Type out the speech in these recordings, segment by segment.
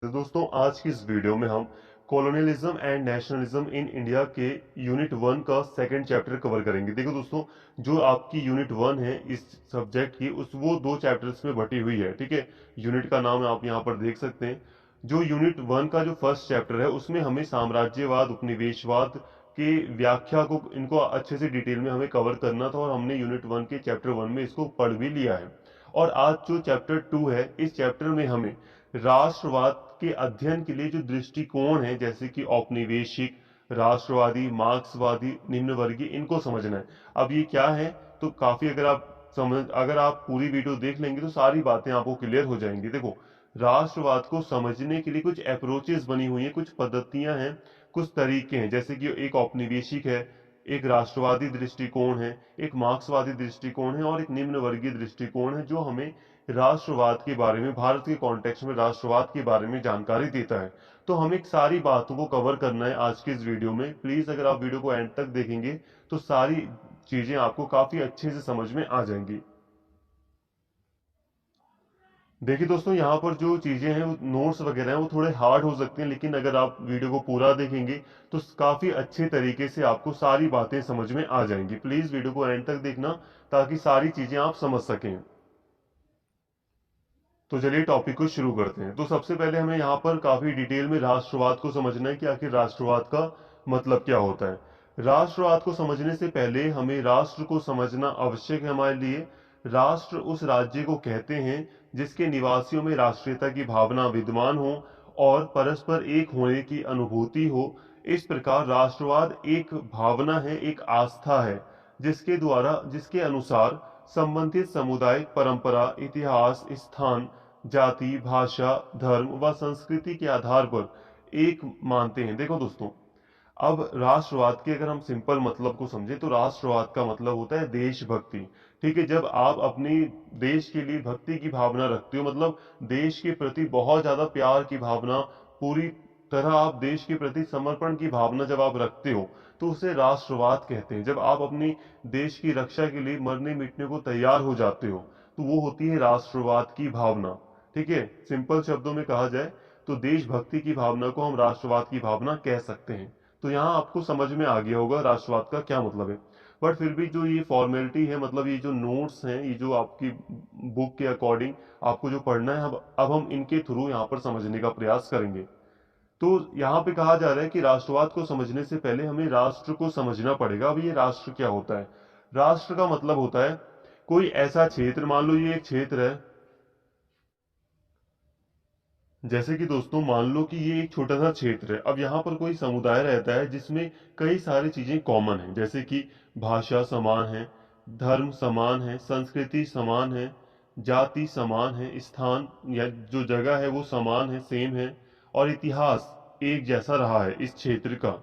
तो दोस्तों आज की इस वीडियो में हम colonialism and nationalism in India के यूनिट 1 का सेकंड चैप्टर कवर करेंगे। देखो दोस्तों, जो आपकी यूनिट 1 है इस सब्जेक्ट की, उस वो दो चैप्टर्स में बटी हुई है। ठीक है, यूनिट का नाम आप यहाँ पर देख सकते हैं। जो यूनिट 1 का जो फर्स्ट चैप्टर है उसमें हमें साम्राज्यवाद उपनिवेशवाद की व्याख्या को, इनको अच्छे से डिटेल में हमें कवर करना था और हमने यूनिट 1 के चैप्टर 1 में इसको पढ़ भी लिया है। और आज जो चैप्टर 2 है, इस चैप्टर में हमें राष्ट्रवाद के अध्ययन के लिए जो दृष्टिकोण है, जैसे कि औपनिवेशिक, राष्ट्रवादी, मार्क्सवादी, निम्न वर्गीय, इनको समझना है। अब ये क्या है, तो काफी अगर आप पूरी वीडियो देख लेंगे तो सारी बातें आपको क्लियर हो जाएंगी। देखो, राष्ट्रवाद को समझने के लिए कुछ अप्रोचेस बनी हुई हैं, कुछ पद्धतियां हैं, कुछ तरीके हैं। जैसे कि एक औपनिवेशिक है, एक राष्ट्रवादी दृष्टिकोण है, एक मार्क्सवादी दृष्टिकोण है और एक निम्न वर्गीय दृष्टिकोण है, जो हमें राष्ट्रवाद के बारे में, भारत के कॉन्टेक्स्ट में राष्ट्रवाद के बारे में जानकारी देता है। तो हमें सारी बातों को कवर करना है आज के इस वीडियो में। प्लीज अगर आप वीडियो को एंड तक देखेंगे तो सारी चीजें आपको काफी अच्छे से समझ में आ जाएंगी। देखिए दोस्तों, यहाँ पर जो चीजें हैं, नोट्स वगैरह हैं, वो थोड़े हार्ड हो सकते हैं, लेकिन अगर आप वीडियो को पूरा देखेंगे तो काफी अच्छे तरीके से आपको सारी बातें समझ में आ जाएंगी। प्लीज वीडियो को एंड तक देखना ताकि सारी चीजें आप समझ सकें। तो चलिए टॉपिक को शुरू करते हैं। तो सबसे पहले हमें यहाँ पर काफी डिटेल में राष्ट्रवाद को समझना है कि आखिर राष्ट्रवाद का मतलब क्या होता है। राष्ट्रवाद को समझने से पहले हमें राष्ट्र को समझना आवश्यक है हमारे लिए। राष्ट्र उस राज्य को कहते हैं जिसके निवासियों में राष्ट्रीयता की भावना विद्यमान हो और परस्पर एक होने की अनुभूति हो। इस प्रकार राष्ट्रवाद एक भावना है, एक आस्था है, जिसके अनुसार संबंधित समुदाय परंपरा, इतिहास, स्थान, जाति, भाषा, धर्म व संस्कृति के आधार पर एक मानते हैं। देखो दोस्तों, अब राष्ट्रवाद के अगर हम सिंपल मतलब को समझे तो राष्ट्रवाद का मतलब होता है देशभक्ति। ठीक है, जब आप अपनी देश के लिए भक्ति की भावना रखते हो, मतलब देश के प्रति बहुत ज्यादा प्यार की भावना, पूरी तरह आप देश के प्रति समर्पण की भावना जब आप रखते हो, तो उसे राष्ट्रवाद कहते हैं। जब आप अपनी देश की रक्षा के लिए मरने मिटने को तैयार हो जाते हो, तो वो होती है राष्ट्रवाद की भावना। ठीक है, सिंपल शब्दों में कहा जाए तो देशभक्ति की भावना को हम राष्ट्रवाद की भावना कह सकते हैं। तो यहाँ आपको समझ में आ गया होगा राष्ट्रवाद का क्या मतलब है। बट फिर भी जो ये फॉर्मेलिटी है, मतलब ये जो नोट्स हैं, ये जो आपकी बुक के अकॉर्डिंग आपको जो पढ़ना है, अब हम इनके थ्रू यहाँ पर समझने का प्रयास करेंगे। तो यहाँ पे कहा जा रहा है कि राष्ट्रवाद को समझने से पहले हमें राष्ट्र को समझना पड़ेगा। अब ये राष्ट्र क्या होता है? राष्ट्र का मतलब होता है कोई ऐसा क्षेत्र, मान लो ये एक क्षेत्र है। जैसे कि दोस्तों, मान लो कि ये एक छोटा सा क्षेत्र है। अब यहाँ पर कोई समुदाय रहता है जिसमें कई सारी चीजें कॉमन हैं, जैसे कि भाषा समान है, धर्म समान है, संस्कृति समान है, जाति समान है, स्थान या जो जगह है वो समान है, सेम है, और इतिहास एक जैसा रहा है इस क्षेत्र का।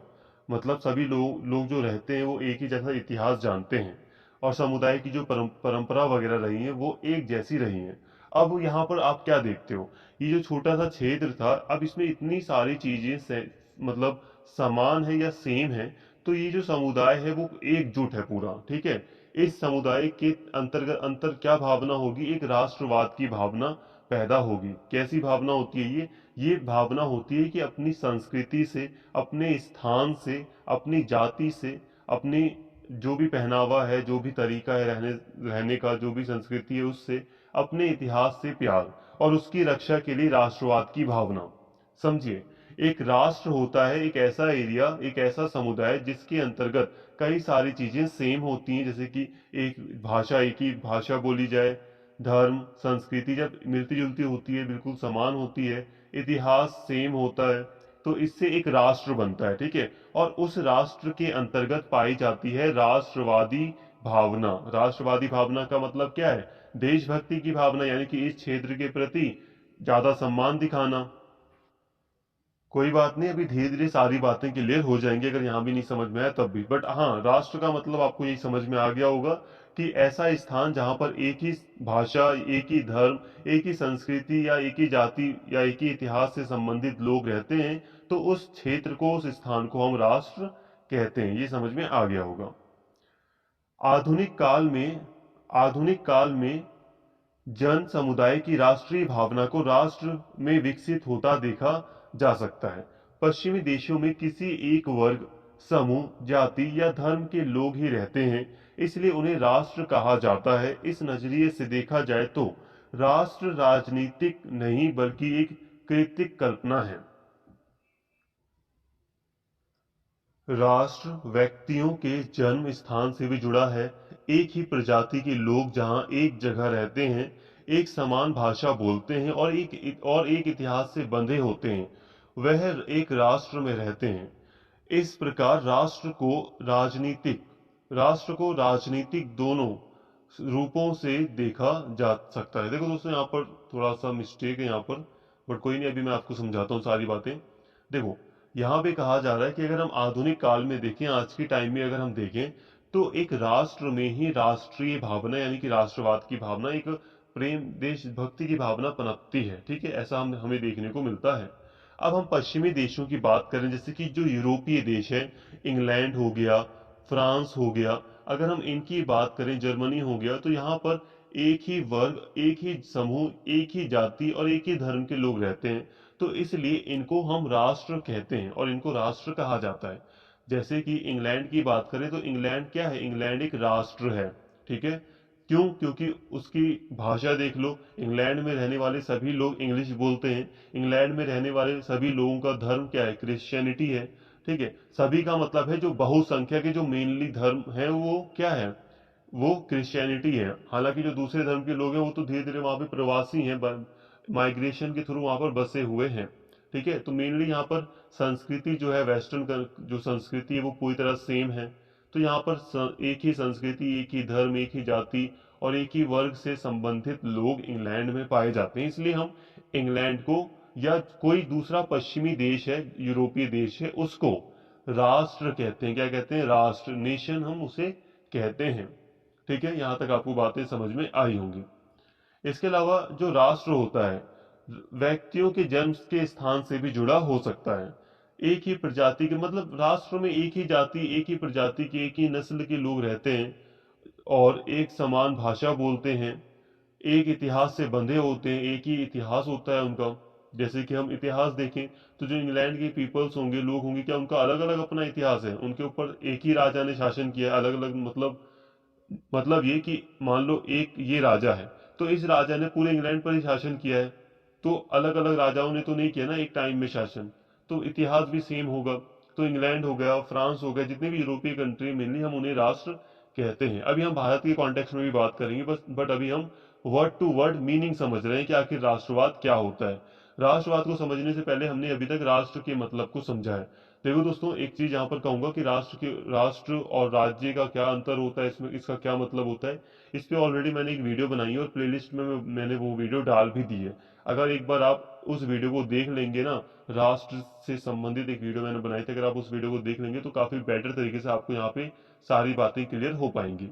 मतलब सभी लोग जो रहते हैं वो एक ही जैसा इतिहास जानते हैं, और समुदाय की जो परंपरा वगैरह रही है वो एक जैसी रही है। अब यहाँ पर आप क्या देखते हो, ये जो छोटा सा क्षेत्र था, अब इसमें इतनी सारी चीजें मतलब समान है या सेम है। तो ये जो समुदाय है वो एकजुट है पूरा। ठीक है, इस समुदाय के अंतर्गत अंतर क्या भावना होगी? एक राष्ट्रवाद की भावना पैदा होगी। कैसी भावना होती है ये भावना होती है कि अपनी संस्कृति से, अपने स्थान से, अपनी जाति से, अपनी जो भी पहनावा है, जो भी तरीका है रहने रहने का, जो भी संस्कृति है उससे, अपने इतिहास से प्यार और उसकी रक्षा के लिए राष्ट्रवाद की भावना। समझिए, एक राष्ट्र होता है एक ऐसा एरिया, एक ऐसा समुदाय जिसके अंतर्गत कई सारी चीजें सेम होती हैं, जैसे कि एक ही भाषा बोली जाए, धर्म संस्कृति जब मिलती जुलती होती है, बिल्कुल समान होती है, इतिहास सेम होता है, तो इससे एक राष्ट्र बनता है। ठीक है, और उस राष्ट्र के अंतर्गत पाई जाती है राष्ट्रवादी भावना। राष्ट्रवादी भावना का मतलब क्या है? देशभक्ति की भावना, यानी कि इस क्षेत्र के प्रति ज्यादा सम्मान दिखाना। कोई बात नहीं, अभी धीरे धीरे सारी बातें क्लियर हो जाएंगी, अगर यहाँ भी नहीं समझ में आया तब भी। बट हाँ, राष्ट्र का मतलब आपको यही समझ में आ गया होगा कि ऐसा स्थान जहां पर एक ही भाषा, एक ही धर्म, एक ही संस्कृति या एक ही जाति या एक ही इतिहास से संबंधित लोग रहते हैं, तो उस क्षेत्र को, उस स्थान को हम राष्ट्र कहते हैं। ये समझ में आ गया होगा। आधुनिक काल में आधुनिक काल में जन समुदाय की राष्ट्रीय भावना को राष्ट्र में विकसित होता देखा जा सकता है। पश्चिमी देशों में किसी एक वर्ग, समूह, जाति या धर्म के लोग ही रहते हैं, इसलिए उन्हें राष्ट्र कहा जाता है। इस नजरिए से देखा जाए तो राष्ट्र राजनीतिक नहीं बल्कि एक कृत्रिम कल्पना है। राष्ट्र व्यक्तियों के जन्म स्थान से भी जुड़ा है। एक ही प्रजाति के लोग जहां एक जगह रहते हैं, एक समान भाषा बोलते हैं और एक इतिहास से बंधे होते हैं, वह एक राष्ट्र में रहते हैं। इस प्रकार राष्ट्र को राजनीतिक दोनों रूपों से देखा जा सकता है। देखो दोस्तों, यहाँ पर थोड़ा सा मिस्टेक है यहाँ पर, बट कोई नहीं, अभी मैं आपको समझाता हूँ सारी बातें। देखो, यहाँ पे कहा जा रहा है कि अगर हम आधुनिक काल में देखें, आज के टाइम में अगर हम देखें, तो एक राष्ट्र में ही राष्ट्रीय भावना यानी कि राष्ट्रवाद की भावना, एक प्रेम देशभक्ति की भावना पनपती है। ठीक है, ऐसा हमें देखने को मिलता है। अब हम पश्चिमी देशों की बात करें, जैसे कि जो यूरोपीय देश है, इंग्लैंड हो गया, फ्रांस हो गया, अगर हम इनकी बात करें, जर्मनी हो गया, तो यहाँ पर एक ही वर्ग, एक ही समूह, एक ही जाति और एक ही धर्म के लोग रहते हैं। तो इसलिए इनको हम राष्ट्र कहते हैं और इनको राष्ट्र कहा जाता है। जैसे कि इंग्लैंड की बात करें, तो इंग्लैंड क्या है? इंग्लैंड एक राष्ट्र है। ठीक है, क्यों? क्योंकि उसकी भाषा देख लो, इंग्लैंड में रहने वाले सभी लोग इंग्लिश बोलते हैं। इंग्लैंड में रहने वाले सभी लोगों का धर्म क्या है? क्रिश्चियनिटी है। ठीक है, सभी का मतलब है जो बहुसंख्या के जो मेनली धर्म है वो क्या है? वो क्रिश्चियनिटी है। हालांकि जो दूसरे धर्म के लोग हैं वो तो धीरे धीरे वहां पे प्रवासी हैं, माइग्रेशन के थ्रू वहां पर बसे हुए हैं। ठीक है, तो मेनली यहाँ पर संस्कृति जो है, वेस्टर्न जो संस्कृति है वो पूरी तरह सेम है। तो यहाँ पर एक ही संस्कृति, एक ही धर्म, एक ही जाति और एक ही वर्ग से संबंधित लोग इंग्लैंड में पाए जाते हैं। इसलिए हम इंग्लैंड को या कोई दूसरा पश्चिमी देश है, यूरोपीय देश है, उसको राष्ट्र कहते हैं। क्या कहते हैं? राष्ट्र, नेशन हम उसे कहते हैं। ठीक है, यहां तक आपको बातें समझ में आई होंगी। इसके अलावा जो राष्ट्र होता है, व्यक्तियों के जन्म के स्थान से भी जुड़ा हो सकता है। एक ही प्रजाति के, मतलब राष्ट्र में एक ही जाति, एक ही प्रजाति के, एक ही नस्ल के लोग रहते हैं और एक समान भाषा बोलते हैं, एक इतिहास से बंधे होते हैं, एक ही इतिहास होता है उनका। जैसे कि हम इतिहास देखें, तो जो इंग्लैंड के पीपल्स होंगे, लोग होंगे, क्या उनका अलग अलग अपना इतिहास है? उनके ऊपर एक ही राजा ने शासन किया है, अलग अलग मतलब ये कि मान लो एक ये राजा है, तो इस राजा ने पूरे इंग्लैंड पर ही शासन किया है। तो अलग अलग राजाओं ने तो नहीं किया ना एक टाइम में शासन, तो इतिहास भी सेम होगा। तो इंग्लैंड हो गया, फ्रांस हो गया, जितने भी यूरोपीय कंट्री मेनली हम उन्हें राष्ट्र कहते हैं। अभी हम भारत के कॉन्टेक्स्ट में भी बात करेंगे, बस बट अभी हम वर्ड टू वर्ड मीनिंग समझ रहे हैं कि आखिर राष्ट्रवाद क्या होता है। राष्ट्रवाद को समझने से पहले हमने अभी तक राष्ट्र के मतलब को समझा है। देखो दोस्तों, एक चीज यहाँ पर कहूंगा कि राष्ट्र और राज्य का क्या अंतर होता है, इसमें इसका क्या मतलब होता है। इस पे ऑलरेडी मैंने एक वीडियो बनाई है और प्लेलिस्ट में मैंने वो वीडियो डाल भी दी है। अगर एक बार आप उस वीडियो को देख लेंगे ना, राष्ट्र से संबंधित एक वीडियो मैंने बनाई थी, अगर आप उस वीडियो को देख लेंगे तो काफी बेटर तरीके से आपको यहाँ पे सारी बातें क्लियर हो पाएंगी।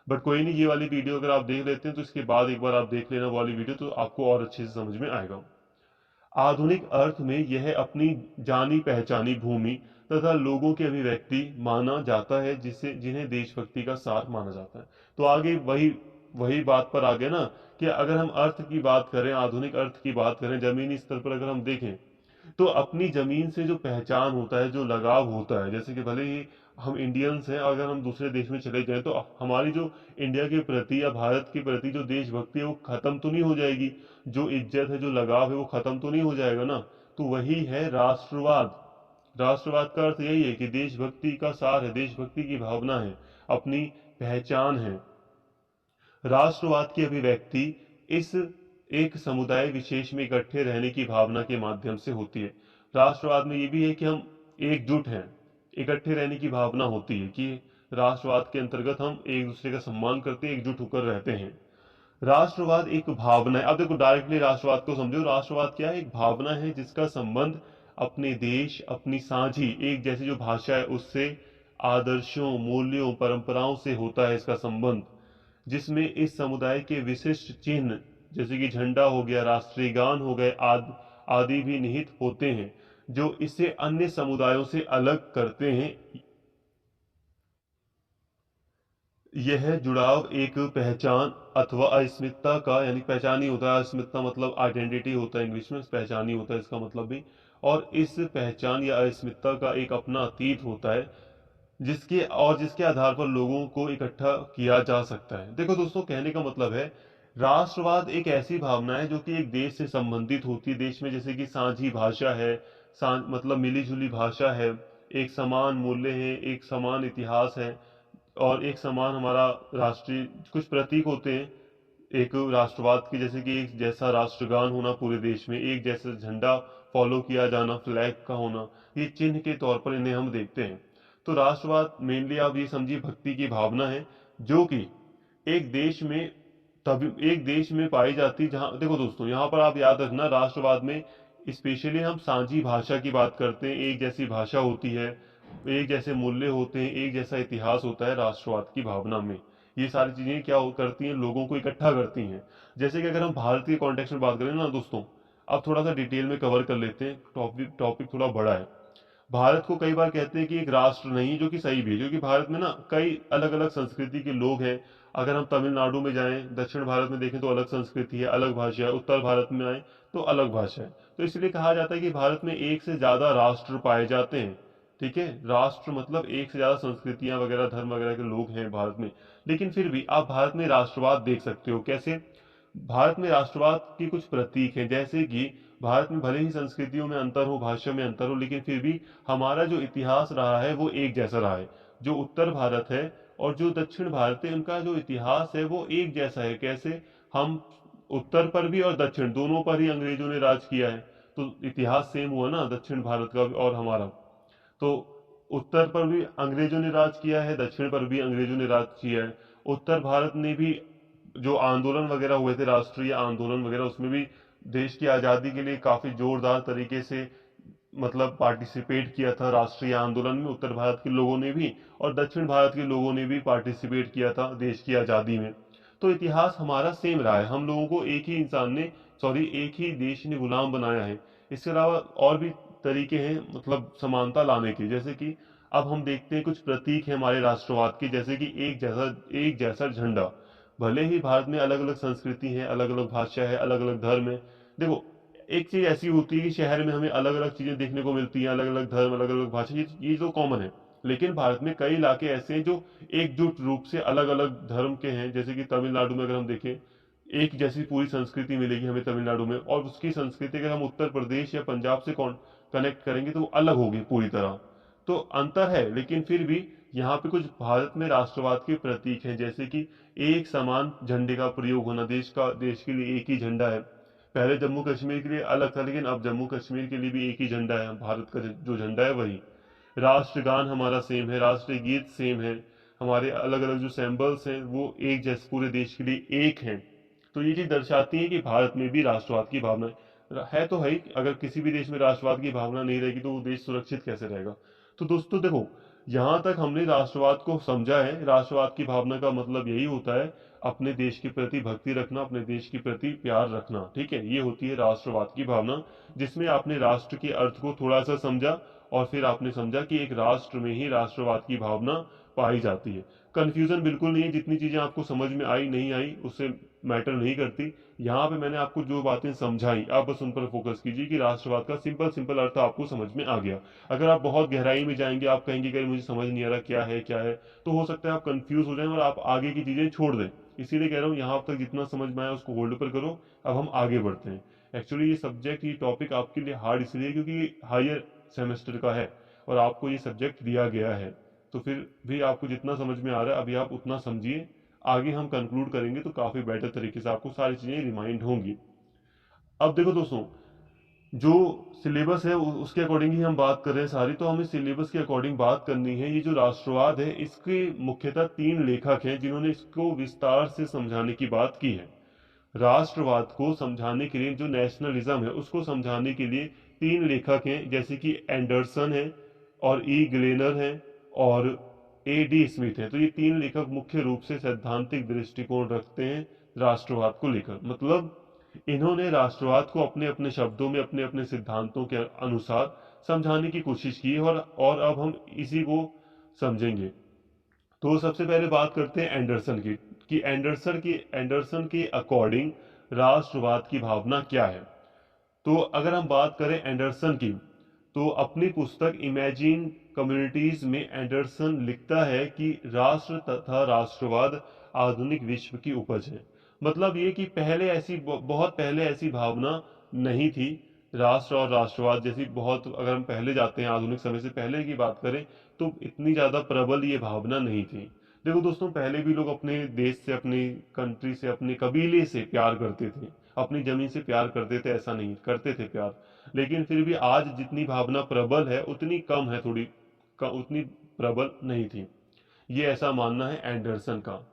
बट कोई नहीं, ये वाली वीडियो अगर आप देख लेते हैं तो इसके बाद एक बार आप देख लेना वो वाली वीडियो, तो आपको और अच्छे से समझ में आएगा। आधुनिक अर्थ में यह अपनी जानी पहचानी भूमि तथा लोगों की अभिव्यक्ति माना जाता है, जिसे जिन्हें देशभक्ति का सार माना जाता है। तो आगे वही वही बात पर आ गया ना, कि अगर हम अर्थ की बात करें, आधुनिक अर्थ की बात करें, जमीनी स्तर पर अगर हम देखें, तो अपनी जमीन से जो पहचान होता है, जो लगाव होता है, जैसे कि भले ही हम इंडियंस हैं, अगर हम दूसरे देश में चले जाएं तो हमारी जो इंडिया के प्रति या भारत के प्रति जो देशभक्ति है वो खत्म तो नहीं हो जाएगी। जो इज्जत है, जो लगाव है, वो खत्म तो नहीं हो जाएगा ना। तो वही है राष्ट्रवाद। राष्ट्रवाद का अर्थ यही है कि देशभक्ति का सार है, देशभक्ति की भावना है, अपनी पहचान है। राष्ट्रवाद की अभिव्यक्ति इस एक समुदाय विशेष में इकट्ठे रहने की भावना के माध्यम से होती है। राष्ट्रवाद में ये भी है कि हम एकजुट हैं, इकट्ठे रहने की भावना होती है कि राष्ट्रवाद के अंतर्गत हम एक दूसरे का सम्मान करते हैं, एकजुट होकर रहते हैं। राष्ट्रवाद एक भावना है। अब देखो, डायरेक्टली राष्ट्रवाद को समझो, राष्ट्रवाद क्या है? एक भावना है जिसका संबंध अपने देश, अपनी साझी एक जैसी जो भाषा है उससे, आदर्शों, मूल्यों, परंपराओं से होता है इसका संबंध, जिसमें इस समुदाय के विशिष्ट चिन्ह जैसे कि झंडा हो गया, राष्ट्रीय गान हो गए, आदि भी निहित होते हैं, जो इसे अन्य समुदायों से अलग करते हैं। यह जुड़ाव एक पहचान अथवा अस्मिता का, यानी पहचान ही होता है। अस्मिता मतलब आइडेंटिटी होता है, इंग्लिश में पहचान ही होता है इसका मतलब भी। और इस पहचान या अस्मिता का एक अपना अतीत होता है, जिसके आधार पर लोगों को इकट्ठा किया जा सकता है। देखो दोस्तों, कहने का मतलब है, राष्ट्रवाद एक ऐसी भावना है जो कि एक देश से संबंधित होती है। देश में जैसे कि साझी भाषा है, मतलब मिली जुली भाषा है, एक समान मूल्य है, एक समान इतिहास है, और एक समान हमारा राष्ट्रीय कुछ प्रतीक होते हैं एक राष्ट्रवाद के, जैसे कि एक जैसा राष्ट्रगान होना पूरे देश में, एक जैसा झंडा फॉलो किया जाना, फ्लैग का होना, ये चिन्ह के तौर पर इन्हें हम देखते हैं। तो राष्ट्रवाद मेनली आप ये समझिए भक्ति की भावना है, जो कि एक देश में तभी एक देश में पाई जाती, जहां देखो दोस्तों, यहाँ पर आप याद रखना, राष्ट्रवाद में स्पेशली हम साझी भाषा की बात करते हैं। एक जैसी भाषा होती है, एक जैसे मूल्य होते हैं, एक जैसा इतिहास होता है राष्ट्रवाद की भावना में। ये सारी चीजें क्या करती हैं, लोगों को इकट्ठा करती हैं। जैसे कि अगर हम भारत के कॉन्टेक्स्ट में बात करें ना दोस्तों, अब थोड़ा सा डिटेल में कवर कर लेते हैं, टॉपिक टॉपिक थोड़ा बड़ा है। भारत को कई बार कहते हैं कि एक राष्ट्र नहीं, जो कि सही भी है, क्योंकि भारत में ना कई अलग अलग संस्कृति के लोग हैं। अगर हम तमिलनाडु में जाएं, दक्षिण भारत में देखें तो अलग संस्कृति है, अलग भाषा है, उत्तर भारत में आए तो अलग भाषा है। तो इसलिए कहा जाता है कि भारत में एक से ज्यादा राष्ट्र पाए जाते हैं। ठीक है, राष्ट्र मतलब एक से ज्यादा संस्कृतियां वगैरह, धर्म वगैरह के लोग हैं भारत में। लेकिन फिर भी आप भारत में राष्ट्रवाद देख सकते हो। कैसे? भारत में राष्ट्रवाद के कुछ प्रतीक हैं, जैसे कि भारत में भले ही संस्कृतियों में अंतर हो, भाषा में अंतर हो, लेकिन फिर भी हमारा जो इतिहास रहा है वो एक जैसा रहा है। जो उत्तर भारत है और जो दक्षिण भारत है, उनका जो इतिहास है वो एक जैसा है। कैसे? हम उत्तर पर भी और दक्षिण दोनों पर ही अंग्रेजों ने राज किया है, तो इतिहास सेम हुआ ना दक्षिण भारत का भी और हमारा। तो उत्तर पर भी अंग्रेजों ने राज किया है, दक्षिण पर भी अंग्रेजों ने राज किया है। उत्तर भारत ने भी जो आंदोलन वगैरह हुए थे, राष्ट्रीय आंदोलन वगैरह, उसमें भी देश की आजादी के लिए काफी जोरदार तरीके से मतलब पार्टिसिपेट किया था राष्ट्रीय आंदोलन में, उत्तर भारत के लोगों ने भी, और दक्षिण भारत के लोगों ने भी पार्टिसिपेट किया था देश की आजादी में। तो इतिहास हमारा सेम रहा है, हम लोगों को एक ही इंसान ने, सॉरी, एक ही देश ने गुलाम बनाया है। इसके अलावा और भी तरीके हैं मतलब समानता लाने के, जैसे कि अब हम देखते हैं कुछ प्रतीक हैं हमारे राष्ट्रवाद के, जैसे कि एक जैसा झंडा। भले ही भारत में अलग अलग संस्कृति है, अलग अलग भाषा है, अलग अलग धर्म है। देखो, एक चीज ऐसी होती है कि शहर में हमें अलग अलग चीजें देखने को मिलती हैं, अलग अलग धर्म, अलग अलग भाषा, ये तो कॉमन है। लेकिन भारत में कई इलाके ऐसे हैं जो एकजुट रूप से अलग अलग धर्म के हैं। जैसे कि तमिलनाडु में अगर हम देखें, एक जैसी पूरी संस्कृति मिलेगी हमें तमिलनाडु में, और उसकी संस्कृति अगर हम उत्तर प्रदेश या पंजाब से कनेक्ट करेंगे तो वो अलग होगी पूरी तरह। तो अंतर है, लेकिन फिर भी यहाँ पे कुछ भारत में राष्ट्रवाद के प्रतीक हैं, जैसे कि एक समान झंडे का प्रयोग होना, देश के लिए एक ही झंडा है। पहले जम्मू कश्मीर के लिए अलग था, लेकिन अब जम्मू कश्मीर के लिए भी एक ही झंडा है, भारत का जो झंडा है वही। राष्ट्रगान हमारा सेम है, राष्ट्रीय गीत सेम है, हमारे अलग अलग जो सैंबल्स हैं वो एक जैसे पूरे देश के लिए एक हैं। तो ये चीज दर्शाती है कि भारत में भी राष्ट्रवाद की भावना है तो है ही। अगर किसी भी देश में राष्ट्रवाद की भावना नहीं रहेगी तो वो देश सुरक्षित कैसे रहेगा? तो दोस्तों देखो, यहाँ तक हमने राष्ट्रवाद को समझा है। राष्ट्रवाद की भावना का मतलब यही होता है, अपने देश के प्रति भक्ति रखना, अपने देश के प्रति प्यार रखना। ठीक है, ये होती है राष्ट्रवाद की भावना, जिसमें आपने राष्ट्र के अर्थ को थोड़ा सा समझा, और फिर आपने समझा कि एक राष्ट्र में ही राष्ट्रवाद की भावना पाई जाती है। कंफ्यूजन बिल्कुल नहीं है, जितनी चीजें आपको समझ में आई नहीं आई उससे मैटर नहीं करती। यहाँ पे मैंने आपको जो बातें समझाई, आप बस उन पर फोकस कीजिए कि राष्ट्रवाद का सिंपल सिंपल अर्थ आपको समझ में आ गया। अगर आप बहुत गहराई में जाएंगे, आप कहेंगे कि मुझे समझ नहीं आ रहा क्या है क्या है, तो हो सकता है आप कंफ्यूज हो जाएं और आप आगे की चीजें छोड़ दें। इसीलिए कह रहा हूँ, यहाँ तक जितना समझ में आया उसको होल्ड पर करो। अब हम आगे बढ़ते हैं। एक्चुअली ये सब्जेक्ट, ये टॉपिक आपके लिए हार्ड इसलिए क्योंकि हायर सेमेस्टर का है और आपको ये सब्जेक्ट दिया गया है। तो फिर भी आपको जितना समझ में आ रहा है अभी आप उतना समझिए। आगे हम कंक्लूड करेंगे तो काफी बेटर तरीके से आपको सारी चीजें रिमाइंड होंगी। अब देखो दोस्तों, जो सिलेबस है उसके अकॉर्डिंग ही हम बात कर रहे हैं सारी, तो हमें सिलेबस के अकॉर्डिंग बात करनी है। ये जो राष्ट्रवाद है, इसके मुख्यतः तीन लेखक हैं जिन्होंने इसको विस्तार से समझाने की बात की है। राष्ट्रवाद को समझाने के लिए, जो नेशनलिज्म है उसको समझाने के लिए तीन लेखक हैं, जैसे कि एंडरसन है, और ई ग्लेनर है, और ए डी स्मिथ है। तो ये तीन लेखक मुख्य रूप से सैद्धांतिक दृष्टिकोण रखते हैं राष्ट्रवाद को लेकर। मतलब इन्होंने राष्ट्रवाद को अपने अपने शब्दों में, अपने अपने सिद्धांतों के अनुसार समझाने की कोशिश की है, और अब हम इसी को समझेंगे। तो सबसे पहले बात करते हैं एंडरसन की। कि एंडरसन के अकॉर्डिंग राष्ट्रवाद की भावना क्या है। तो अगर हम बात करें एंडरसन की, तो अपनी पुस्तक इमेजिन कम्युनिटीज में एंडरसन लिखता है कि राष्ट्र तथा राष्ट्रवाद आधुनिक विश्व की उपज है। मतलब ये कि पहले बहुत पहले ऐसी भावना नहीं थी। राष्ट्र और राष्ट्रवाद जैसी बहुत, अगर हम पहले जाते हैं, आधुनिक समय से पहले की बात करें, तो इतनी ज्यादा प्रबल ये भावना नहीं थी। देखो दोस्तों, पहले भी लोग अपने देश से, अपनी कंट्री से, अपने कबीले से प्यार करते थे, अपनी जमीन से प्यार करते थे, ऐसा नहीं करते थे प्यार। लेकिन फिर भी आज जितनी भावना प्रबल है उतनी कम है, उतनी प्रबल नहीं थी। ये ऐसा मानना है एंडरसन का।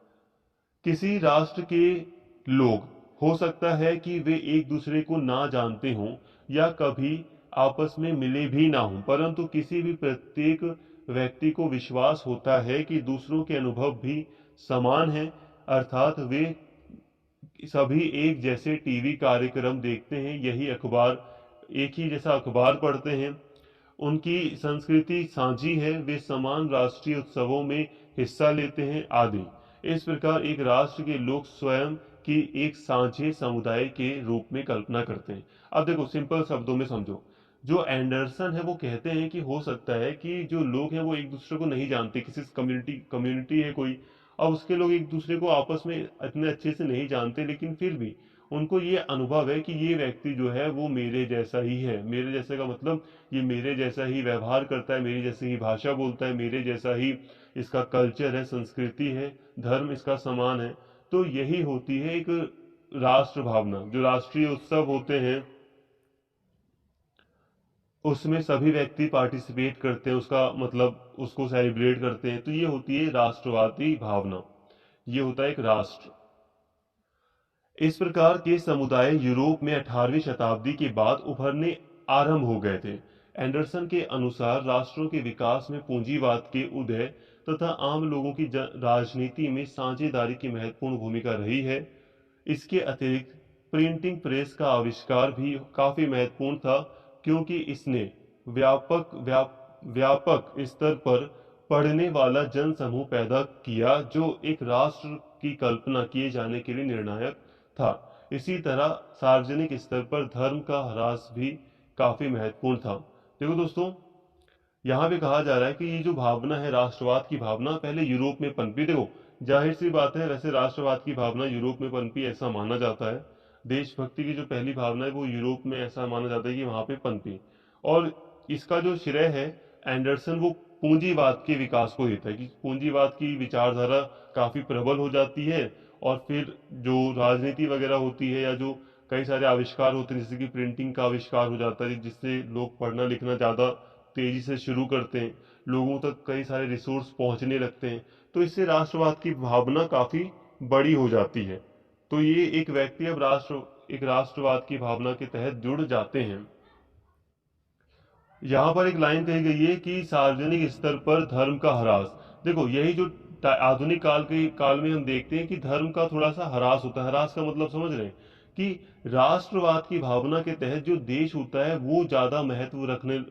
किसी राष्ट्र के लोग, हो सकता है कि वे एक दूसरे को ना जानते हों या कभी आपस में मिले भी ना हों, परंतु किसी भी प्रत्येक व्यक्ति को विश्वास होता है कि दूसरों के अनुभव भी समान हैं। अर्थात वे सभी एक जैसे टीवी कार्यक्रम देखते हैं, एक ही जैसा अखबार पढ़ते हैं, उनकी संस्कृति साझी है, वे समान राष्ट्रीय उत्सवों में हिस्सा लेते हैं आदि। इस प्रकार एक राष्ट्र के लोग स्वयं की एक साझे समुदाय के रूप में कल्पना करते हैं। अब देखो, सिंपल शब्दों में समझो। जो एंडरसन है वो कहते हैं कि हो सकता है कि जो लोग हैं वो एक दूसरे को नहीं जानते, किसी कम्युनिटी है कोई, अब उसके लोग एक दूसरे को आपस में इतने अच्छे से नहीं जानते, लेकिन फिर भी उनको ये अनुभव है कि ये व्यक्ति जो है वो मेरे जैसा ही है। मेरे जैसे का मतलब, ये मेरे जैसा ही व्यवहार करता है, मेरी जैसी ही भाषा बोलता है, मेरे जैसा ही इसका कल्चर है, संस्कृति है, धर्म इसका समान है। तो यही होती है एक राष्ट्र भावना। जो राष्ट्रीय उत्सव होते हैं उसमें सभी व्यक्ति पार्टिसिपेट करते हैं, उसका मतलब उसको सेलिब्रेट करते हैं, तो ये होती है राष्ट्रवादी भावना। ये होता है एक राष्ट्र। इस प्रकार के समुदाय यूरोप में 18वीं शताब्दी के बाद उभरने आरंभ हो गए थे। एंडरसन के अनुसार राष्ट्रों के विकास में पूंजीवाद के उदय तथा आम लोगों की राजनीति में साझेदारी की महत्वपूर्ण भूमिका रही है। इसके अतिरिक्त प्रिंटिंग प्रेस का आविष्कार भी काफी महत्वपूर्ण था, क्योंकि इसने व्यापक स्तर पर पढ़ने वाला जन समूह पैदा किया, जो एक राष्ट्र की कल्पना किए जाने के लिए निर्णायक था। इसी तरह सार्वजनिक स्तर पर धर्म का ह्रास भी काफी महत्वपूर्ण था। देखो दोस्तों, यहाँ पे कहा जा रहा है कि ये जो भावना है, राष्ट्रवाद की भावना, पहले यूरोप में पनपी। देखो, जाहिर सी बात है, वैसे राष्ट्रवाद की भावना यूरोप में पनपी ऐसा माना जाता है। देशभक्ति की जो पहली भावना है वो यूरोप में, ऐसा माना जाता है कि वहां पे पनपी। और इसका जो श्रेय है, एंडरसन वो पूंजीवाद के विकास को देता है, कि पूंजीवाद की विचारधारा काफी प्रबल हो जाती है, और फिर जो राजनीति वगैरह होती है, या जो कई सारे आविष्कार होते हैं, जैसे कि प्रिंटिंग का आविष्कार हो जाता है, जिससे लोग पढ़ना लिखना ज्यादा तेजी से शुरू करते हैं, लोगों तक कई सारे रिसोर्स पहुंचने लगते हैं, तो इससे राष्ट्रवाद की भावना काफी बड़ी हो जाती है। तो ये एक व्यक्ति अब एक राष्ट्रवाद की भावना के तहत जुड़ जाते हैं। यहाँ पर एक लाइन कही गई है कि सार्वजनिक स्तर पर धर्म का ह्रास। देखो, यही जो आधुनिक काल में हम देखते हैं कि धर्म का थोड़ा सा ह्रास होता है। ह्रास का मतलब समझ रहे हैं कि राष्ट्रवाद की भावना के तहत जो देश होता है वो ज्यादा महत्व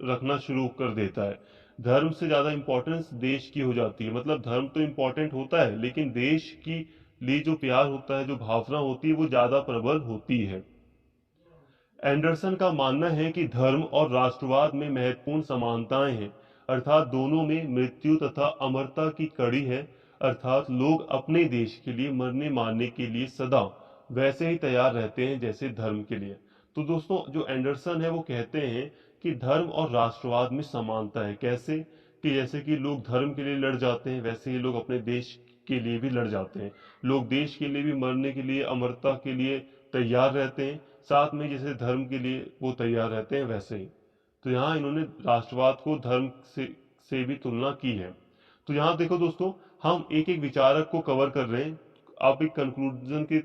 रखना शुरू कर देता है। धर्म से ज्यादा इंपॉर्टेंस देश की हो जाती है। मतलब धर्म तो इंपॉर्टेंट होता है, लेकिन देश की लिए जो प्यार होता है, जो भावना होती है, वो ज्यादा प्रबल होती है। एंडरसन का मानना है कि धर्म और राष्ट्रवाद में महत्वपूर्ण समानताएं हैं, अर्थात दोनों में मृत्यु तथा अमरता की कड़ी है। अर्थात लोग अपने देश के लिए मरने मारने के लिए सदा वैसे ही तैयार रहते हैं जैसे धर्म के लिए। तो दोस्तों, जो एंडरसन है वो कहते हैं कि धर्म और राष्ट्रवाद में समानता है। कैसे? कि जैसे कि लोग धर्म के लिए लड़ जाते हैं, वैसे ही लोग अपने देश के लिए भी लड़ जाते हैं। लोग देश के लिए भी मरने के लिए, अमरता के लिए तैयार रहते हैं, साथ में जैसे धर्म के लिए वो तैयार रहते हैं वैसे ही। तो यहाँ इन्होंने राष्ट्रवाद को धर्म से भी तुलना की है। तो यहाँ देखो दोस्तों, हम एक एक विचारक को कवर कर रहे हैं। आप एक कंक्लूजन के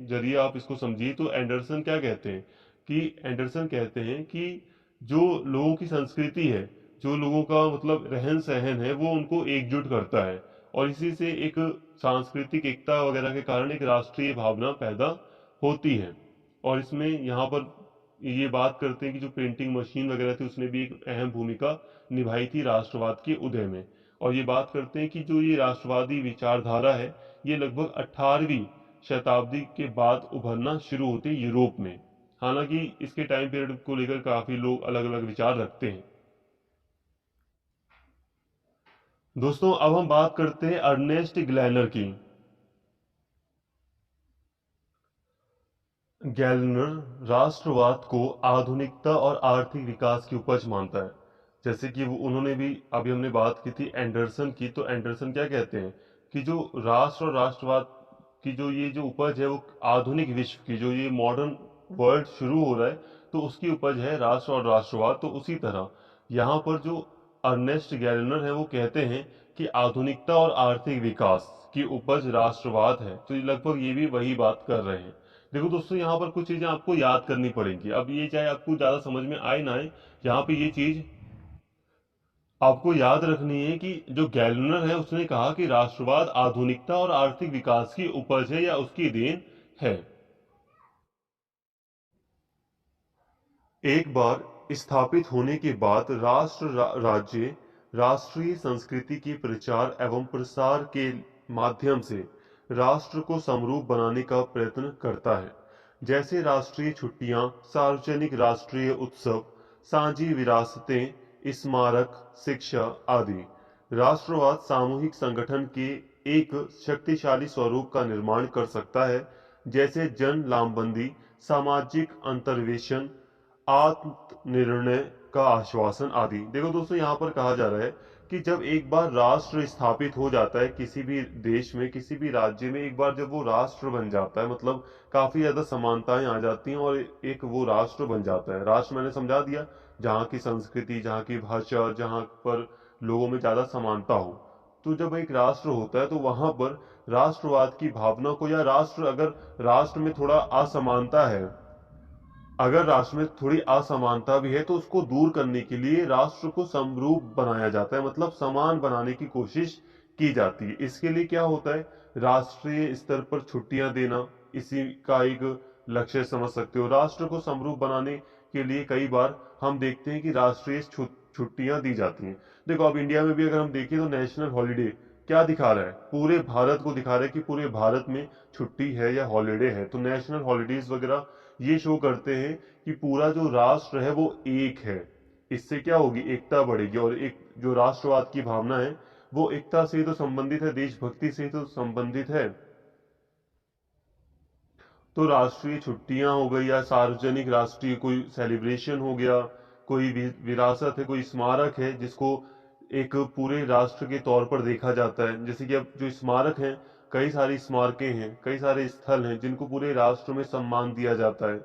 जरिए आप इसको समझिए। तो एंडरसन क्या कहते हैं? कि एंडरसन कहते हैं कि जो लोगों की संस्कृति है, जो लोगों का मतलब रहन सहन है, वो उनको एकजुट करता है, और इसी से एक सांस्कृतिक एकता वगैरह के कारण एक राष्ट्रीय भावना पैदा होती है। और इसमें यहाँ पर ये बात करते हैं कि जो प्रिंटिंग मशीन वगैरह थी उसने भी एक अहम भूमिका निभाई थी राष्ट्रवाद के उदय में। और ये बात करते हैं कि जो ये राष्ट्रवादी विचारधारा है ये लगभग 18वीं शताब्दी के बाद उभरना शुरू होती है यूरोप में। हालांकि इसके टाइम पीरियड को लेकर काफी लोग अलग अलग विचार रखते हैं। दोस्तों अब हम बात करते हैं अर्नेस्ट ग्लैनर की। गैलनर राष्ट्रवाद को आधुनिकता और आर्थिक विकास की उपज मानता है। जैसे कि उन्होंने भी अभी हमने बात की थी एंडरसन की, तो एंडरसन क्या कहते हैं कि जो राष्ट्र और राष्ट्रवाद की जो ये जो उपज है वो आधुनिक विश्व की जो ये मॉडर्न वर्ल्ड शुरू हो रहा है तो उसकी उपज है राष्ट्र और राष्ट्रवाद। तो उसी तरह यहाँ पर जो अर्नेस्ट गैलनर है वो कहते हैं कि आधुनिकता और आर्थिक विकास की उपज राष्ट्रवाद है। तो ये लगभग ये भी वही बात कर रहे हैं। देखो दोस्तों यहाँ पर कुछ चीजें आपको याद करनी पड़ेंगी। अब ये चाहे आपको ज्यादा समझ में आए ना आए, यहाँ पे ये चीज आपको याद रखनी है कि जो गैलनर है उसने कहा कि राष्ट्रवाद आधुनिकता और आर्थिक विकास की उपज है या उसकी देन है। एक बार स्थापित होने के बाद राज्य राष्ट्रीय संस्कृति के प्रचार एवं प्रसार के माध्यम से राष्ट्र को समरूप बनाने का प्रयत्न करता है। जैसे राष्ट्रीय छुट्टियां, सार्वजनिक राष्ट्रीय उत्सव, साझी विरासतें, स्मारक, शिक्षा आदि। राष्ट्रवाद सामूहिक संगठन के एक शक्तिशाली स्वरूप का निर्माण कर सकता है, जैसे जन लामबंदी, सामाजिक अंतर्वेशन, आत्मनिर्णय का आश्वासन आदि। देखो दोस्तों यहाँ पर कहा जा रहा है कि जब एक बार राष्ट्र स्थापित हो जाता है किसी भी देश में, किसी भी राज्य में, एक बार जब वो राष्ट्र बन जाता है मतलब काफी ज्यादा समानताएं आ जाती हैं और एक वो राष्ट्र बन जाता है। राष्ट्र मैंने समझा दिया, जहाँ की संस्कृति, जहाँ की भाषा, जहाँ पर लोगों में ज्यादा समानता हो। तो जब एक राष्ट्र होता है तो वहां पर राष्ट्रवाद की भावना को, या राष्ट्र अगर राष्ट्र में थोड़ा असमानता है, अगर राष्ट्र में थोड़ी असमानता भी है तो उसको दूर करने के लिए राष्ट्र को समरूप बनाया जाता है, मतलब समान बनाने की कोशिश की जाती है। इसके लिए क्या होता है, राष्ट्रीय स्तर पर छुट्टियां देना इसी का एक लक्ष्य समझ सकते हो। राष्ट्र को समरूप बनाने के लिए कई बार हम देखते हैं कि राष्ट्रीय छुट्टियां दी जाती हैं। देखो अब इंडिया में भी अगर हम देखें तो नेशनल हॉलीडे क्या दिखा रहा है, पूरे भारत को दिखा रहा है कि पूरे भारत में छुट्टी है या हॉलीडे है। तो नेशनल हॉलीडेज वगैरह ये शो करते हैं कि पूरा जो राष्ट्र है वो एक है। इससे क्या होगी, एकता बढ़ेगी। और एक जो राष्ट्रवाद की भावना है वो एकता से तो संबंधित है, देशभक्ति से तो संबंधित है। तो राष्ट्रीय छुट्टियां हो गई या सार्वजनिक राष्ट्रीय कोई सेलिब्रेशन हो गया, कोई विरासत है, कोई स्मारक है जिसको एक पूरे राष्ट्र के तौर पर देखा जाता है। जैसे कि अब जो स्मारक हैं, कई सारी स्मारकें हैं, कई सारे स्थल हैं जिनको पूरे राष्ट्र में सम्मान दिया जाता है।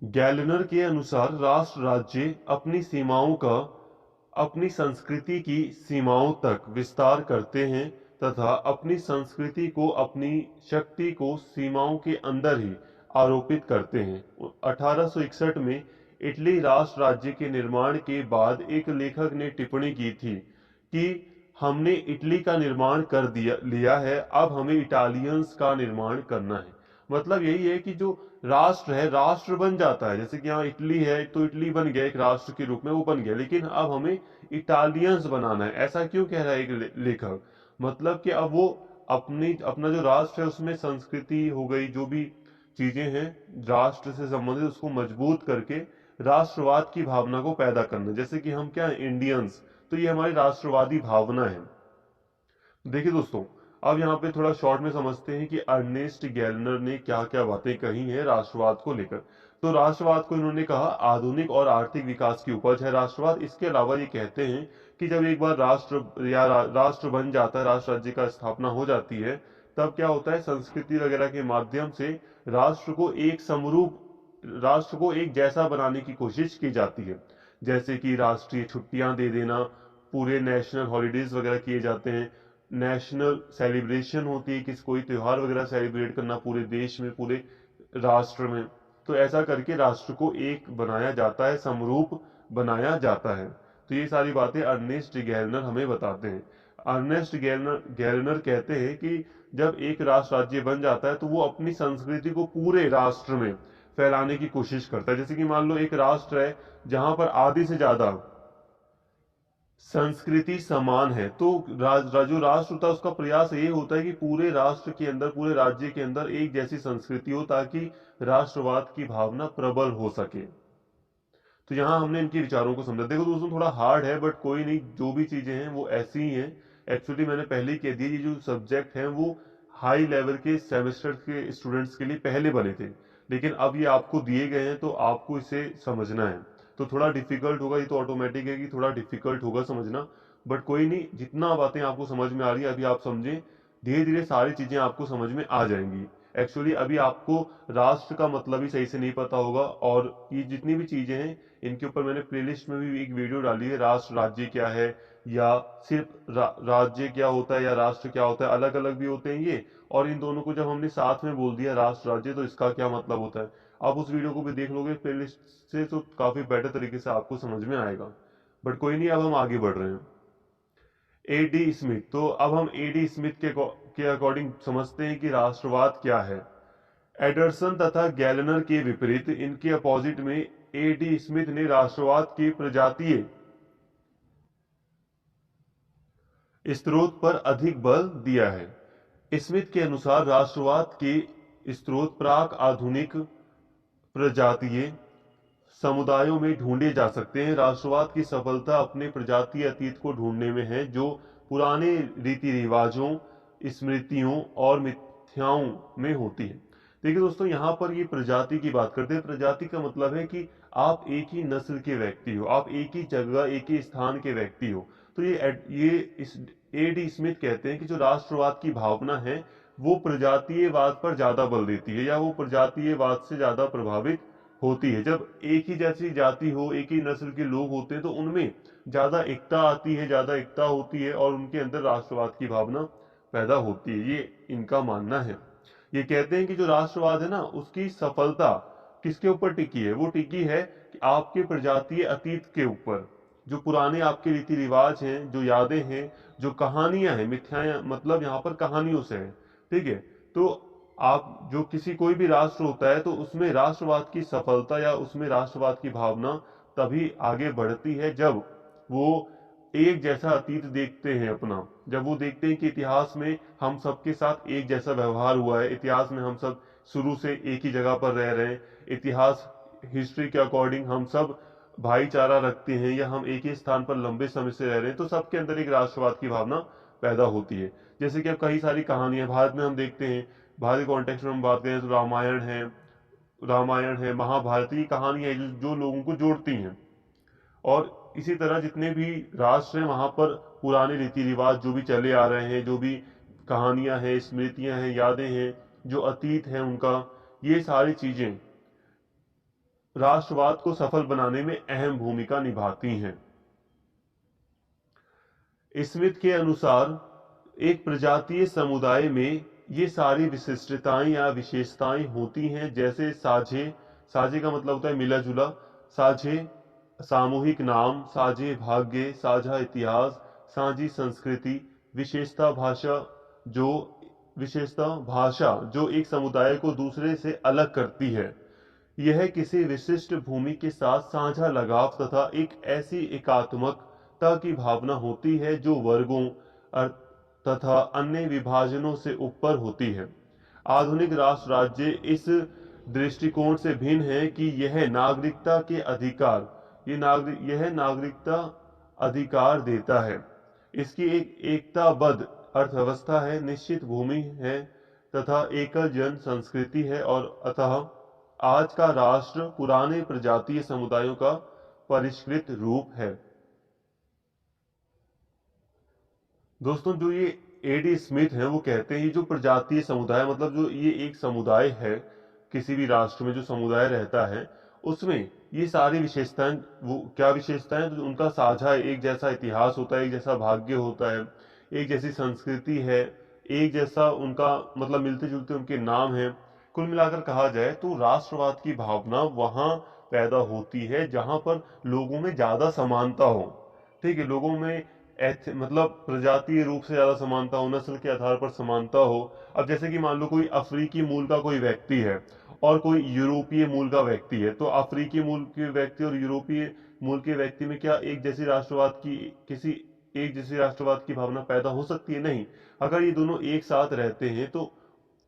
गैलनर के अनुसार राष्ट्र राज्य अपनी सीमाओं का अपनी संस्कृति की सीमाओं तक विस्तार करते हैं तथा अपनी संस्कृति को, अपनी शक्ति को सीमाओं के अंदर ही आरोपित करते हैं। 1861 में इटली राष्ट्र राज्य के निर्माण के बाद एक लेखक ने टिप्पणी की थी कि हमने इटली का निर्माण कर दिया लिया है, अब हमें इटालियंस का निर्माण करना है। मतलब यही है कि जो राष्ट्र है, राष्ट्र बन जाता है। जैसे कि यहाँ इटली है तो इटली बन गया, एक राष्ट्र के रूप में वो बन गया, लेकिन अब हमें इटालियंस बनाना है। ऐसा क्यों कह रहा है एक लेखक, मतलब कि अब वो अपनी अपना जो राष्ट्र है उसमें संस्कृति हो गई, जो भी चीजें हैं राष्ट्र से संबंधित, उसको मजबूत करके राष्ट्रवाद की भावना को पैदा करना। जैसे कि हम क्या है, इंडियंस, तो ये हमारी राष्ट्रवादी भावना है। देखिए दोस्तों अब यहाँ पे थोड़ा शॉर्ट में समझते हैं कि अर्नेस्ट गैलनर ने क्या क्या बातें कही हैं राष्ट्रवाद को लेकर। तो राष्ट्रवाद को इन्होंने कहा आधुनिक और आर्थिक विकास की उपज है राष्ट्रवाद। इसके अलावा ये कहते हैं कि जब एक बार राष्ट्र या राष्ट्र बन जाता है, राष्ट्र राज्य का स्थापना हो जाती है, तब क्या होता है, संस्कृति वगैरह के माध्यम से राष्ट्र को एक समरूप, राष्ट्र को एक जैसा बनाने की कोशिश की जाती है। जैसे कि राष्ट्रीय छुट्टियां दे देना, पूरे नेशनल हॉलीडेज वगैरह किए जाते हैं, नेशनल सेलिब्रेशन होती है कि कोई त्योहार वगैरह सेलिब्रेट करना पूरे देश में, पूरे राष्ट्र में। तो ऐसा करके राष्ट्र को एक बनाया जाता है, समरूप बनाया जाता है। तो ये सारी बातें अर्नेस्ट गैलनर हमें बताते हैं। अर्नेस्ट गैलनर कहते हैं कि जब एक राष्ट्र राज्य बन जाता है तो वो अपनी संस्कृति को पूरे राष्ट्र में फैलाने की कोशिश करता है। जैसे कि मान लो एक राष्ट्र है जहां पर आधे से ज्यादा संस्कृति समान है, तो जो राष्ट्र होता है उसका प्रयास ये होता है कि पूरे राष्ट्र के अंदर, पूरे राज्य के अंदर एक जैसी संस्कृति हो, ताकि राष्ट्रवाद की भावना प्रबल हो सके। तो यहाँ हमने इनके विचारों को समझा। देखो दोस्तों, थोड़ा हार्ड है बट कोई नहीं, जो भी चीजें हैं वो ऐसी ही हैं। एक्चुअली मैंने पहले ही कह दिया, ये जो सब्जेक्ट हैं वो हाई लेवल के सेमेस्टर के स्टूडेंट्स के लिए पहले बने थे, लेकिन अब ये आपको दिए गए हैं तो आपको इसे समझना है। तो थोड़ा डिफिकल्ट होगा, ये तो ऑटोमेटिक है कि थोड़ा डिफिकल्ट होगा समझना, बट कोई नहीं, जितना बातें आपको समझ में आ रही है अभी आप समझें, धीरे धीरे सारी चीजें आपको समझ में आ जाएंगी। एक्चुअली अभी आपको राष्ट्र का मतलब ही सही से नहीं पता होगा, और ये जितनी भी चीजें हैं इनके ऊपर मैंने प्लेलिस्ट में भी एक वीडियो डाली है, राष्ट्र राज्य क्या है, या सिर्फ राज्य क्या होता है या राष्ट्र क्या होता है, अलग अलग भी होते हैं ये। और इन दोनों को जब हमने साथ में बोल दिया राष्ट्र राज्य, तो इसका क्या मतलब होता है, आप उस वीडियो को भी देख लोगे प्लेलिस्ट से तो काफी बेटर तरीके से आपको समझ में आएगा। बट कोई नहीं, अब हम आगे बढ़ रहे हैं। एडी स्मिथ, तो अब हम एडी स्मिथ के अकॉर्डिंग समझते हैं कि राष्ट्रवाद क्या है। एडरसन तथा गैलनर के विपरीत, इनके अपोजिट में एडी स्मिथ ने राष्ट्रवाद के प्रजातीय स्रोत पर अधिक बल दिया है। स्मिथ के अनुसार राष्ट्रवाद के स्रोत प्राक आधुनिक प्रजातीय समुदायों में ढूंढे जा सकते हैं। राष्ट्रवाद की सफलता अपने प्रजातीय अतीत को ढूंढने में है, जो पुराने रीति रिवाजों, स्मृतियों और मिथ्याओं में होती है। देखिए दोस्तों, यहाँ पर ये प्रजाति की बात करते हैं। प्रजाति का मतलब है कि आप एक ही नस्ल के व्यक्ति हो, आप एक ही जगह, एक ही स्थान के व्यक्ति हो। तो ये इस एडी स्मिथ कहते हैं कि जो राष्ट्रवाद की भावना है वो प्रजातीयवाद पर ज्यादा बल देती है, या वो प्रजातीयवाद से ज्यादा प्रभावित होती है। जब एक ही जैसी जाति हो, एक ही नस्ल के लोग होते हैं, तो उनमें ज्यादा एकता आती है, ज्यादा एकता होती है, और उनके अंदर राष्ट्रवाद की भावना पैदा होती है, ये इनका मानना है। ये कहते हैं कि जो राष्ट्रवाद है ना, उसकी सफलता किसके ऊपर टिकी है, वो टिकी है कि आपके प्रजातीय अतीत के ऊपर, जो पुराने आपके रीति रिवाज हैं, जो यादें हैं, जो कहानियां हैं, मिथ्या मतलब यहाँ पर कहानियों से है, ठीक है। तो आप जो किसी कोई भी राष्ट्र होता है तो उसमें राष्ट्रवाद की सफलता या उसमें राष्ट्रवाद की भावना तभी आगे बढ़ती है जब वो एक जैसा अतीत देखते हैं अपना, जब वो देखते हैं कि इतिहास में हम सबके साथ एक जैसा व्यवहार हुआ है, इतिहास में हम सब शुरू से एक ही जगह पर रह रहे हैं, इतिहास हिस्ट्री के अकॉर्डिंग हम सब भाईचारा रखते हैं, या हम एक ही स्थान पर लंबे समय से रह रहे हैं, तो सबके अंदर एक राष्ट्रवाद की भावना पैदा होती है। जैसे कि अब कई सारी कहानियां भारत में हम देखते हैं, भारतीय कॉन्टेक्स्ट में हम बात करें तो रामायण है, महाभारत की कहानियां हैं जो लोगों को जोड़ती हैं। और इसी तरह जितने भी राष्ट्र हैं वहां पर पुराने रीति रिवाज जो भी चले आ रहे हैं, जो भी कहानियां हैं, स्मृतियां हैं, यादें हैं, जो अतीत है उनका, ये सारी चीजें राष्ट्रवाद को सफल बनाने में अहम भूमिका निभाती हैं। स्मिथ के अनुसार एक प्रजातीय समुदाय में ये सारी विशिष्टताएं या विशेषताएं होती हैं, जैसे साझे, साझे का मतलब होता है मिला जुला, साझे सामूहिक नाम, साझे भाग्य, साझा इतिहास, साझी संस्कृति, विशेषता भाषा, जो जो एक समुदाय को दूसरे से अलग करती है। यह किसी विशिष्ट भूमि के साथ साझा लगाव तथा एक ऐसी एकात्मकता की भावना होती है जो वर्गों तथा अन्य विभाजनों से ऊपर होती है। आधुनिक राष्ट्र राज्य इस दृष्टिकोण से भिन्न है कि यह नागरिकता के अधिकार, यह नागरिकता अधिकार देता है। इसकी एक एकताबद्ध अर्थव्यवस्था है, निश्चित भूमि है तथा एकल जन संस्कृति है, और अतः आज का राष्ट्र पुराने प्रजातीय समुदायों का परिष्कृत रूप है। दोस्तों, जो ये एडी स्मिथ हैं वो कहते हैं ये जो प्रजातीय समुदाय, मतलब जो ये एक समुदाय है, किसी भी राष्ट्र में जो समुदाय रहता है उसमें ये सारी विशेषताएं, वो क्या विशेषताएं, तो उनका साझा एक जैसा इतिहास होता है, एक जैसा भाग्य होता है, एक जैसी संस्कृति है, एक जैसा उनका मतलब मिलते जुलते उनके नाम हैं। कुल मिलाकर कहा जाए तो राष्ट्रवाद की भावना वहां पैदा होती है जहां पर लोगों में ज्यादा समानता हो, ठीक है, लोगों में मतलब प्रजातीय रूप से ज्यादा समानता हो, नस्ल के आधार पर समानता हो। अब जैसे कि मान लो कोई अफ्रीकी मूल का कोई व्यक्ति है और कोई यूरोपीय मूल का व्यक्ति है, तो अफ्रीकी मूल के व्यक्ति और यूरोपीय मूल के व्यक्ति में क्या एक जैसी राष्ट्रवाद की भावना पैदा हो सकती है? नहीं। अगर ये दोनों एक साथ रहते हैं तो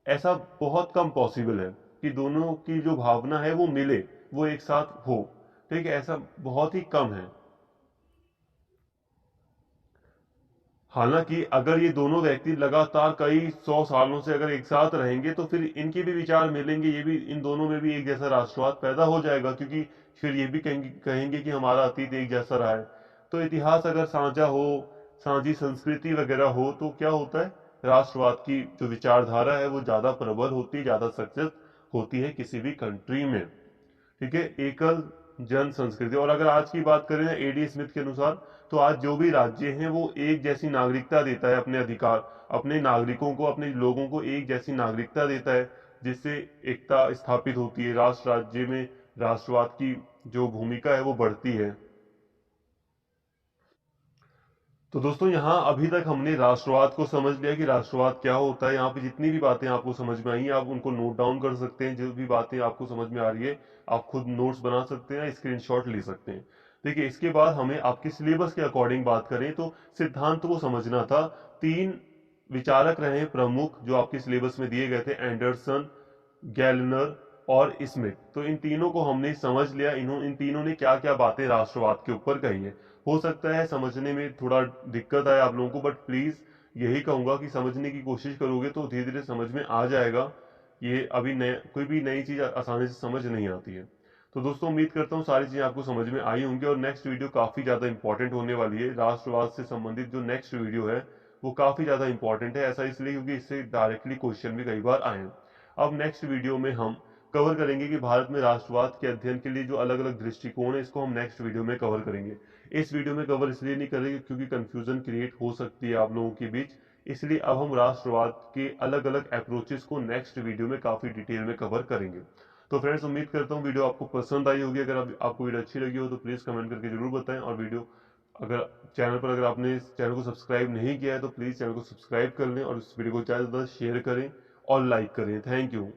ऐसा बहुत कम पॉसिबल है कि दोनों की जो भावना है वो मिले, वो एक साथ हो। ठीक है, ऐसा बहुत ही कम है। हालांकि अगर ये दोनों व्यक्ति लगातार कई सौ सालों से अगर एक साथ रहेंगे तो फिर इनके भी विचार मिलेंगे, ये भी इन दोनों में भी एक जैसा राष्ट्रवाद पैदा हो जाएगा, क्योंकि फिर ये भी कहेंगे कि हमारा अतीत एक जैसा रहा है। तो इतिहास अगर साझा हो, साझी संस्कृति वगैरह हो, तो क्या होता है, राष्ट्रवाद की जो विचारधारा है वो ज्यादा प्रबल होती है, ज्यादा सक्सेस होती है किसी भी कंट्री में। ठीक है, एकल जन संस्कृति। और अगर आज की बात करें एडी स्मिथ के अनुसार, तो आज जो भी राज्य हैं वो एक जैसी नागरिकता देता है, अपने अधिकार, अपने नागरिकों को, अपने लोगों को एक जैसी नागरिकता देता है, जिससे एकता स्थापित होती है, राष्ट्र राज्य में राष्ट्रवाद की जो भूमिका है वो बढ़ती है। तो दोस्तों, यहाँ अभी तक हमने राष्ट्रवाद को समझ लिया कि राष्ट्रवाद क्या होता है। यहाँ पे जितनी भी बातें आपको समझ में आई हैं आप उनको नोट डाउन कर सकते हैं, जो भी बातें आपको समझ में आ रही है आप खुद नोट्स बना सकते हैं, स्क्रीनशॉट ले सकते हैं। देखिए, इसके बाद हमें आपके सिलेबस के अकॉर्डिंग बात करें तो सिद्धांत को समझना था। तीन विचारक रहे प्रमुख जो आपके सिलेबस में दिए गए थे, एंडरसन, गैलनर और स्मिथ। तो इन तीनों को हमने समझ लिया, इन तीनों ने क्या क्या बातें राष्ट्रवाद के ऊपर कही है। हो सकता है समझने में थोड़ा दिक्कत आए आप लोगों को, बट प्लीज यही कहूंगा कि समझने की कोशिश करोगे तो धीरे धीरे समझ में आ जाएगा। ये अभी नए कोई भी नई चीज आसानी से समझ नहीं आती है। तो दोस्तों, उम्मीद करता हूँ सारी चीजें आपको समझ में आई होंगी, और नेक्स्ट वीडियो काफी ज्यादा इंपॉर्टेंट होने वाली है। राष्ट्रवाद से संबंधित जो नेक्स्ट वीडियो है वो काफी ज्यादा इंपॉर्टेंट है, ऐसा इसलिए क्योंकि इससे डायरेक्टली क्वेश्चन भी कई बार आए हैं। अब नेक्स्ट वीडियो में हम कवर करेंगे कि भारत में राष्ट्रवाद के अध्ययन के लिए जो अलग अलग दृष्टिकोण है, इसको हम नेक्स्ट वीडियो में कवर करेंगे। इस वीडियो में कवर इसलिए नहीं करेंगे क्योंकि कंफ्यूजन क्रिएट हो सकती है आप लोगों के बीच, इसलिए अब हम राष्ट्रवाद के अलग अलग अप्रोचेस को नेक्स्ट वीडियो में काफी डिटेल में कवर करेंगे। तो फ्रेंड्स, उम्मीद करता हूँ वीडियो आपको पसंद आई होगी। अगर आपको वीडियो अच्छी लगी हो तो प्लीज कमेंट करके जरूर बताएं, और वीडियो अगर अगर आपने इस चैनल को सब्सक्राइब नहीं किया है तो प्लीज चैनल को सब्सक्राइब कर लें, और इस वीडियो को ज़्यादा से ज़्यादा शेयर करें और लाइक करें। Thank you.